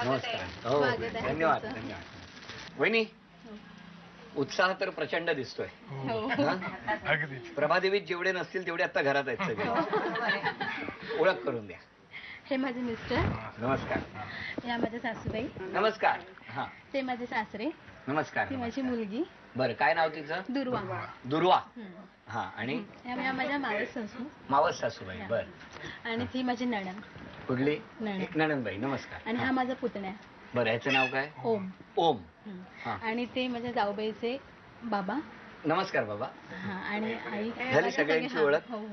नमस्कार. हो धन्यवाद धन्यवाद. वहिनी उत्साह तर प्रचंड दिसतोय. प्रभादेवीत जेवढे नसतील तेवढे आता घरात आहेत सगळे. ओळख करून द्या. हे माझे मिस्टर. नमस्कार. या माझ्या सासूबाई. नमस्कार. हा ते माझे सासरे. नमस्कार. ती माझी मुलगी. बरं काय नाव तिचं? दुर्वा. दुर्वा. हा आणि या माझ्या मावस सासू. मावस सासूबाई. बर. आणि ती माझी नणंद. कुठली? नणंदबाई. नमस्कार. आणि हा माझा पुतण्या. बरं ह्याचं नाव काय? ओम. ओम. आणि ते माझ्या जाऊबाईचे बाबा. नमस्कार बाबा. आणि आई. झाली सगळ्यांची ओळख? हो हो.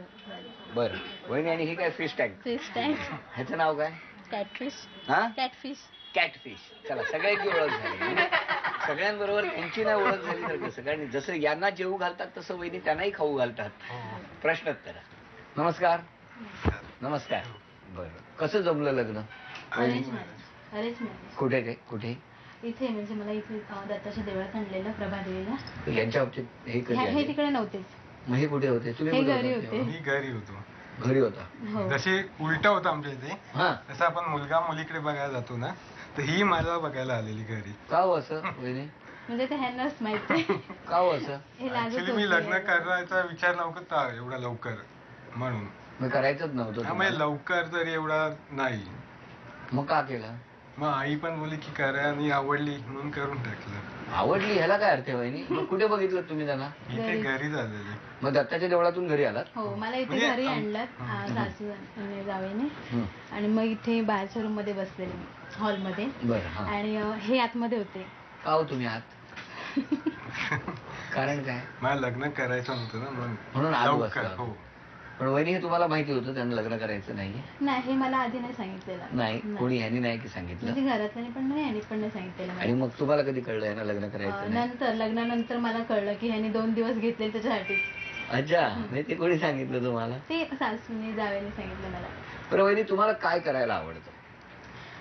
बरं वहिनी आणि ही काय फिश टँक? Fish tank. ह्याचं नाव काय? कॅटफिश. हा कॅटफिश. कॅटफिश. चला सगळ्यांची ओळख झाली. सगळ्यांबरोबर त्यांची नाही ओळख झाली तर कसं? कारण जसं यांना जेवू घालतात तसं वहिनी त्यांनाही खाऊ घालतात. प्रश्नोत्तर. नमस्कार. नमस्कार. बरं कसं जमलं लग्न? Arrange marriage. कुठे ते? कुठे? इथे म्हणजे मला इथे दत्ताच्या देवळात आणलेलं प्रभादेवीला. यांच्या बाबतीत हे हे तिकडे नव्हतेच. मग हे कुठे होते? तुम्ही घरी होते. मी घरी होतो. घरी होता. जसे उलट होतं आमच्या इथे. तसं आपण मुलगा मुलीकडे बघायला जातो ना, तर ही मला बघायला आलेली घरी. का हो असं वहिनी? म्हणजे ते ह्यांनाच माहिती. का हो असं? ऍक्च्युली मी लग्न करायचा विचार नव्हता एवढा लवकर, म्हणून मग करायचंच नव्हतं. म्हणजे लवकर तरी एवढा नाही. मग का केलं? मग आई पण बोलली की करा आणि आवडली म्हणून करून टाकलं. आवडली ह्याला काय अर्थ आहे वहिनी? मग कुठे बघितलं तुम्ही त्यांना? इथे घरी झालेली. मग दत्ताच्या देवळातून घरी आलात? हो मला इथे घरी आणलं सासू जावेने. आणि मग इथे बाहेरच्या रूम मध्ये बसलेले हॉलमध्ये. बरं. आणि हे आतमध्ये होते. का हो तुम्ही आत? कारण काय? मला लग्न करायचं नव्हतं ना म्हणून आत लवकर. बसला. हो. पण वहिनी हे तुम्हाला माहिती होतं त्यांना लग्न करायचं नाही? नाही हे मला आधी नाही सांगितलेलं. नाही कोणी ह्यानी नाही की सांगितलं? म्हणजे घरातल्याने पण नाही आणि पण नाही सांगितलेलं. आणि मग तुम्हाला कधी कळलं यांना लग्न करायचं नाही? नंतर लग्नानंतर मला कळलं की ह्यानी 2 दिवस घेतले त्याच्यासाठी. अच्छा. म्हणजे ते कोणी सांगितलं तुम्हाला? ते सासूने जावेने सांगितलं मला. बरं वहिनी तुम्हाला काय करायला आवडतं?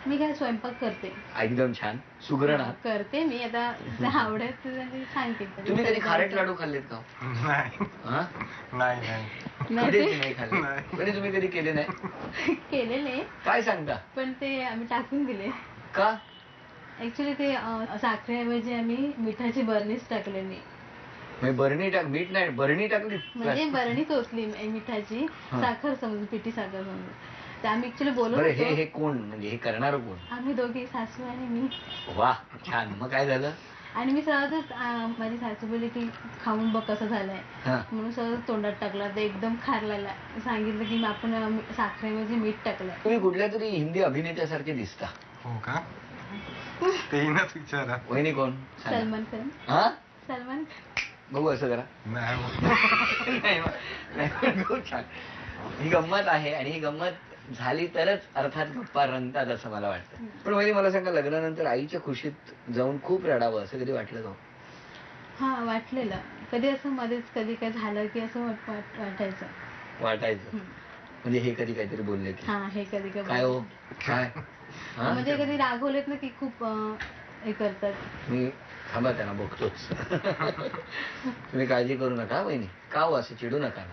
मी काय स्वयंपाक करते. एकदम छान. सुगरण आहात. करते मी. आता आवडत सांगते. तुम्ही कधी खारट लाडू खाल्लेत का? नाही. नाही नाही खाल्ले. कधी तुम्ही कधी केले नाही? केलेले. काय सांगता? पण ते आम्ही टाकून दिले. का? ऍक्च्युली ते साखरेऐवजी आम्ही मिठाची बरणीच टाकलेली. मीठ नाही बरणी टाकली. म्हणजे बरणी टोचली मिठाची. साखर समजून पिठी साखर समजून. तर आम्ही ऍक्च्युली बोलत होतो. हे हे कोण म्हणजे हे करणार कोण? आम्ही दोघे सासू आणि मी. वा छान. मग काय झालं? आणि मी सहजच माझी सासू बोलली की खाऊन बघ कसं झालंय म्हणून सहज तोंडात टाकला. ते एकदम खारला. सांगितलं की आपण साखरेऐवजी मीठ टाकलंय. तुम्ही कुठल्या तरी हिंदी अभिनेत्यासारखे दिसता. हो का? तेच विचारा. वहिनी कोण? सलमान खान. हा सलमान. बघू असं करा. नाही. खूप छान. ही गंमत आहे आणि ही गंमत झाली तरच अर्थात गप्पा रंगतात असं मला वाटतं. पण वहिनी मला सांगा लग्नानंतर आईच्या खुशीत जाऊन खूप रडावं असं कधी वाटलं का? हा वाटलेलं. कधी असं मध्येच कधी काय झालं की असं वाटायचं. म्हणजे हे कधी काहीतरी बोलले की? हा हे कधी काय हो काय? म्हणजे कधी रागवलेत ना की खूप हे करतात. मी थांबा त्यांना बघतोच. तुम्ही काळजी करू नका वहिनी. का हो असं चिडू नका.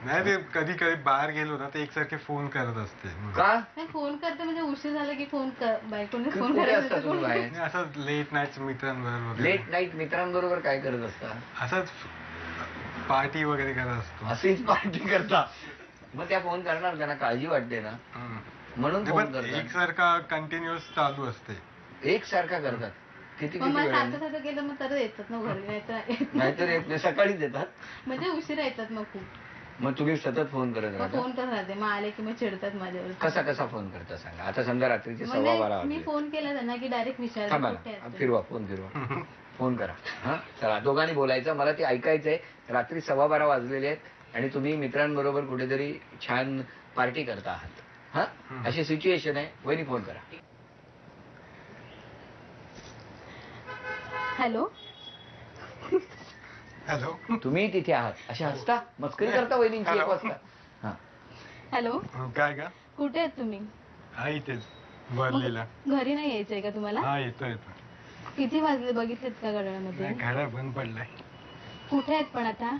नाही ते कधी कधी बाहेर गेलो ना ते एकसारखे फोन करत असते. का? फोन करते म्हणजे उशीर झाला की फोन बायकोने फोन करायचा. असं लेट नाईट मित्रांबरोबर. लेट नाईट मित्रांबरोबर काय करत असता? असंच पार्टी वगैरे करत असतो. अशीच पार्टी करता? मग त्या फोन करणार त्यांना काळजी वाटते ना म्हणून फोन करतात. एकसारखा कंटिन्युअस चालू असते. एकसारखा करतात. किती सारखं केलं मग तर येतात ना घरी. नाहीतर येत नाही. सकाळीच येतात. म्हणजे उशिरा येतात मग खूप. मग तुम्ही सतत फोन करत राहता? फोन करत राहते. मग आले की मग चिडतात माझ्यावर. कसा फोन करता सांगा? आता समजा रात्रीचे 12:15 मी फोन केला त्यांना की डायरेक्ट विचार. फिरवा फोन फिरवा. फोन करा. हा चला दोघांनी बोलायचं. मला ते ऐकायचंय. रात्री 12:15 वाजलेले आहेत आणि तुम्ही मित्रांबरोबर कुठेतरी छान पार्टी करता आहात. हा अशी सिच्युएशन आहे. वहिनी फोन करा. हॅलो. हॅलो. तुम्ही तिथे आहात असे हसता मस्करी करता वहिनींची 1 वाजता. हॅलो. काय का? कुठे आहेत तुम्ही? हा इथेच वरलीला. घरी नाही यायचंय का तुम्हाला? हा येतो. किती वाजले बघितलेत का घड्याळामध्ये? घड्याळ बंद पडलाय. कुठे आहेत पण आता?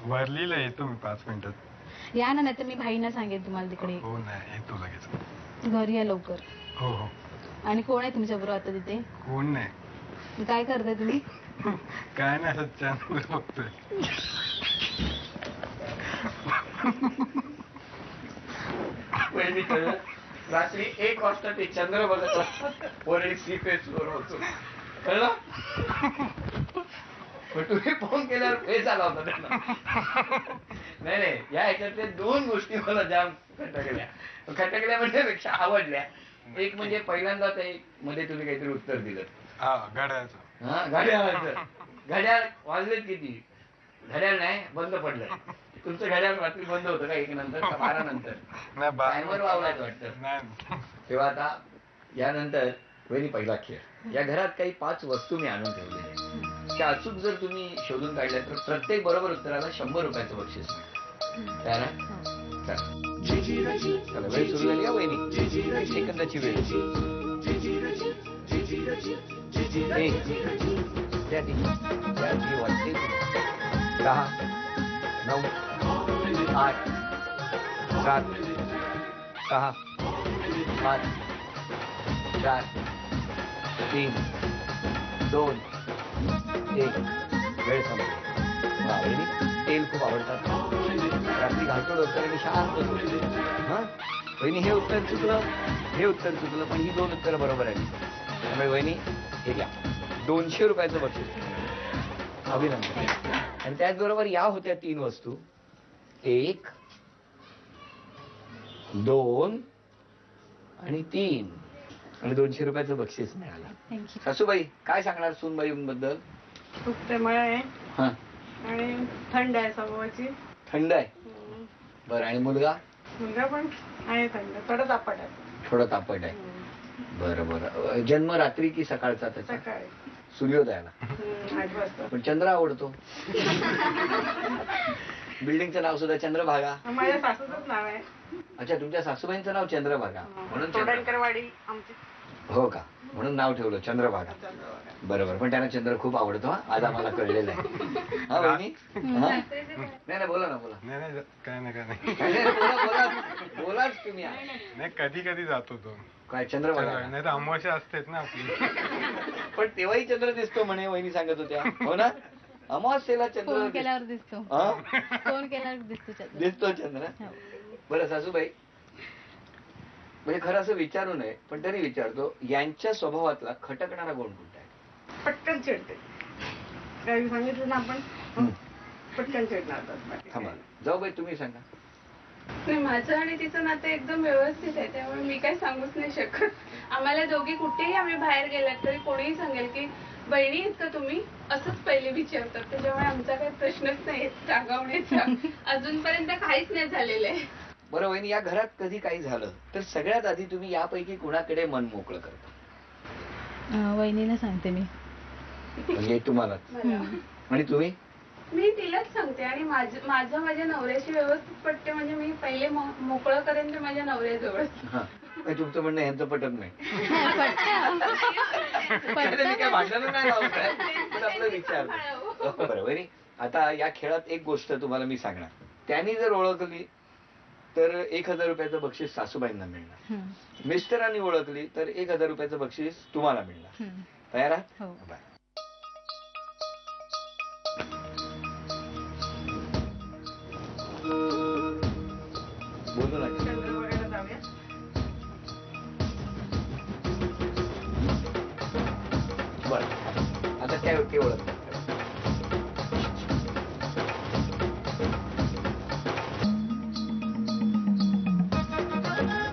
वरलीला येतो मी 5 मिनिटात. या ना. नाही तर मी भाईंना सांगेन तुम्हाला तिकडे. हो नाही येतो लगेच. घरी या लवकर. हो. आणि कोण आहे तुमच्या बरोबर आता तिथे? कोण नाही. काय करताय तुम्ही? काय नाही, असं चॅनल बघतोय. पहिली कळलं रात्री 1 वाजता ते चंद्र बघत असतात वर एक सी फेस वर होतो, कळलं? पण तुम्ही फोन केल्यावर फेस आला होता त्यांना. नाही या ह्याच्यातल्या 2 गोष्टी मला जाम खटकल्या म्हणजे पेक्षा आवडल्या. एक म्हणजे पहिल्यांदा ते मध्ये तुम्ही काहीतरी उत्तर दिलं. घड्याळाचं. हा, घड्याळाचं. घड्याळ वाजलेत किती? घड्याळ नाही, बंद पडलं. तुमचं घड्याळ रात्री बंद होतं का 1 नंतर का 12 नंतर? टायमर वावलाच वाटतं. तेव्हा आता यानंतर वहिनी पहिला खेळ. या घरात काही 5 वस्तू मी आणून ठेवलेल्या. त्या अचूक जर तुम्ही शोधून काढल्या तर प्रत्येक बरोबर उत्तराला 100 रुपयाचं बक्षीस मिळेल. तयार आहे? चला वेळ सुरू झाली का वहिनी? 1 सेकंदाची वेळ. 1 त्या 10 9 8 7 6 5 4 3 2 1 वेळ संपली. तेल खूप आवडतात. रात्री घालतो डोक्यावर आणि शांत होतो. हा वहिनी हे उत्तर चुकलं, हे उत्तर चुकलं, पण ही 2 उत्तरं बरोबर आली. त्यामुळे वहिनी हे घ्या 200 रुपयाचं बक्षीस. अभिनंदन. आणि त्याचबरोबर या होत्या 3 वस्तू. 1 2 आणि 3 आणि 200 रुपयाचं बक्षीस मिळालं. सासूबाई काय सांगणार सूनबाईंबद्दल? खूप प्रेमळ आहे हा आणि थंड आहे स्वभावाची. थंड आहे. बरं, आणि मुलगा? मुलगा पण आहे थंड, थोडं तापट आहे. थोडं तापट आहे. बरं बरं. जन्म रात्री की सकाळचा त्याचा? सकाळी सूर्योदयाला. 8 वाजता. पण चंद्र आवडतो. बिल्डिंगचं नाव सुद्धा चंद्रभागा. माझ्या सासूचंच नाव आहे. अच्छा, तुमच्या सासूबाईंचं नाव चंद्रभागा म्हणून तोडणकरवाडी आमची. हो का? म्हणून नाव ठेवलं चंद्रभागा. बरोबर. पण त्यांना चंद्र खूप आवडतो. आज आम्हाला कळलेलं आहे. हा वहिनी? नाही बोला ना, बोला. नाही काय बोला बोलाच तुम्ही. नाही, कधी कधी जातो तो. काय चंद्रभागा? नाही तर अमावस्या असतेच ना आपली. पण तेव्हाही चंद्र दिसतो म्हणे वहिनी सांगत होत्या. हो ना? अमावस्येला चंद्र फोन केल्यावर दिसतो. फोन केल्यावर दिसतो चंद्र. बरं सासूबाई, म्हणजे खरं असं विचारू नये पण तरी विचारतो, यांच्या स्वभावातला खटकणारा गुण कोणता आहे? पटकन चिडते. काही सांगितलं ना आपण पटकन चिडणार. थांबा, जाऊ बाई तुम्ही सांगा. नाही, माझं आणि तिचं नातं एकदम व्यवस्थित आहे, त्यामुळे मी काही सांगूच नाही शकत. आम्हाला दोघी कुठेही आम्ही बाहेर गेलात तरी कोणीही सांगेल की बहिणी आहेत का तुम्ही, असंच पहिले विचारतात. त्याच्यामुळे आमचा काही प्रश्नच नाही रागावण्याचा. अजूनपर्यंत काहीच नाही झालेलं आहे. बरं वहिनी, या घरात कधी काही झालं तर सगळ्यात आधी तुम्ही यापैकी कुणाकडे मन मोकळं करता? वहिनीला सांगते मी. म्हणजे तुम्हाला? आणि तुम्ही? मी तिलाच सांगते. आणि माझं माझ्या नवऱ्याशी व्यवस्थित पटते. म्हणजे मी पहिले मोकळं करेन ते माझ्या नवऱ्याजवळ. तुमचं म्हणणं यांचं पटत नाही. काय भांडण नाही लावताय, पण आपलं विचार. बरं वहिनी, आता या खेळात एक गोष्ट तुम्हाला मी सांगणार. त्यांनी जर ओळखली तर 1000 रुपयाचं बक्षीस सासूबाईंना मिळणार. मिस्टरांनी ओळखली तर 1000 रुपयाचं बक्षीस तुम्हाला मिळणार. तयार आहात? बोलू लागेल. चंद्रभागाला जाऊया. बरं, आता त्या व्यक्ती ओळखतात.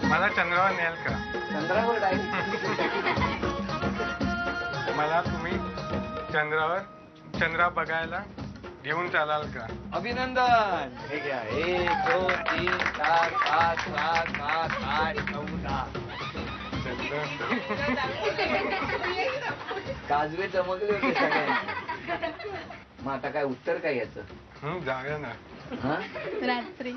मला चंद्रावर न्याल का? चंद्रावर डायरेक्ट? मला तुम्ही चंद्रा बघायला घेऊन चालाल का? अभिनंदन. हे घ्या. 1 2 3 4 5 6 7 8 9 10. काजवे चमकले होते सगळ्यांचे. मग आता काय उत्तर काय याचं? जाऊया ना. हा रात्री.